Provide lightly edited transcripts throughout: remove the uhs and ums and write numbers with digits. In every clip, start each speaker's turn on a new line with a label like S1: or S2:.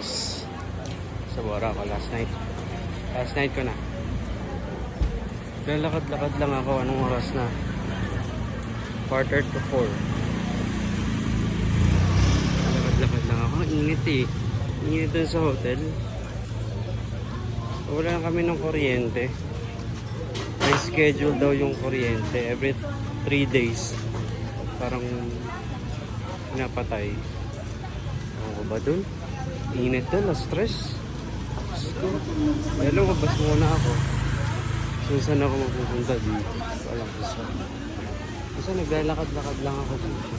S1: guys. Sa Bora ako last night. Last night ko na. Lalakad-lakad lang ako. Anong oras na? 3:45. Lalakad-lakad lang ako. Ang init eh. Init dun sa hotel. Wala na kami ng kuryente. May schedule daw yung kuryente. Every 3 days. Parang pinapatay. Ako ba dun? Init dun. Na-stress. Hello, mabas muna ako. So, saan ako mapupunta dito? Walang gusto. Kasi naglalakad-lakad lang ako dito.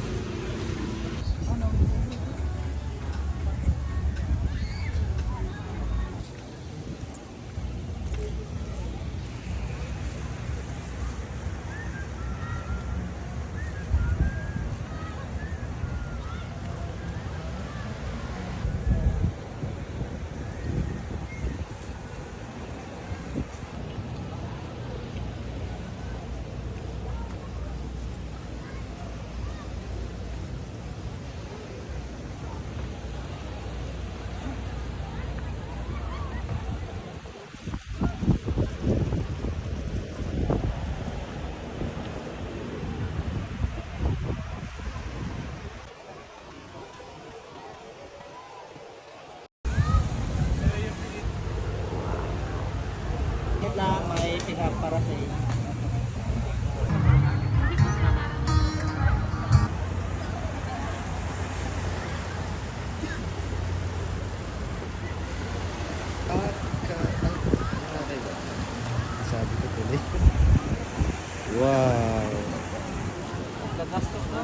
S2: Lang may pick up para sa iyo.
S1: Sabi ko tuloy. Wow!
S2: Gagastos na.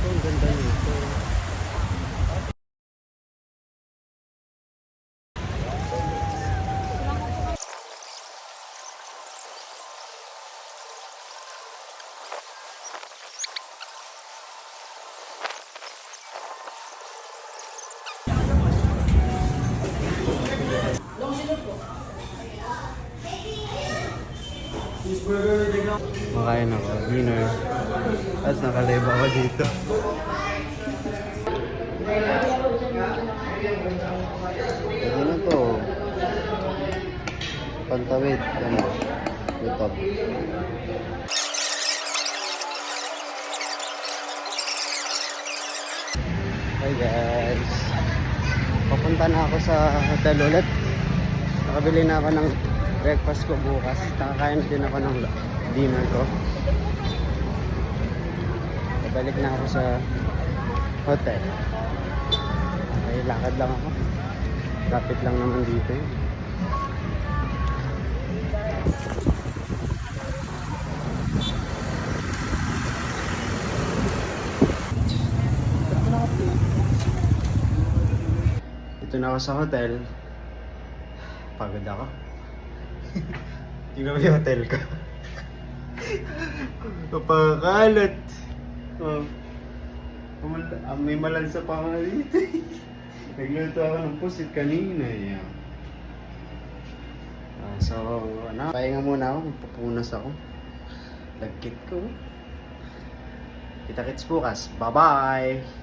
S1: Ang ganda nito. Makain ako, dinner. At nakalive ako dito. Ano na to? Pantawid. Ano? YouTube. Hi guys. Papunta na ako sa hotel ulit. Nakabili na ako ng breakfast ko bukas. Nakakain na din ako ng dinner ko. Balik na ako sa hotel. Okay, lakad lang ako. Rapid lang naman dito eh. Ito na ako sa hotel. Pagod ako. Tingnan mo yung hotel ko. Kapakalat. Oh. May malansa pa nga dito. Nagluto ako ng pusit kanina. Yeah. So, pahinga muna ako. Magpupunas ako. Lagkit ko. Kita-kits bukas. Bye-bye!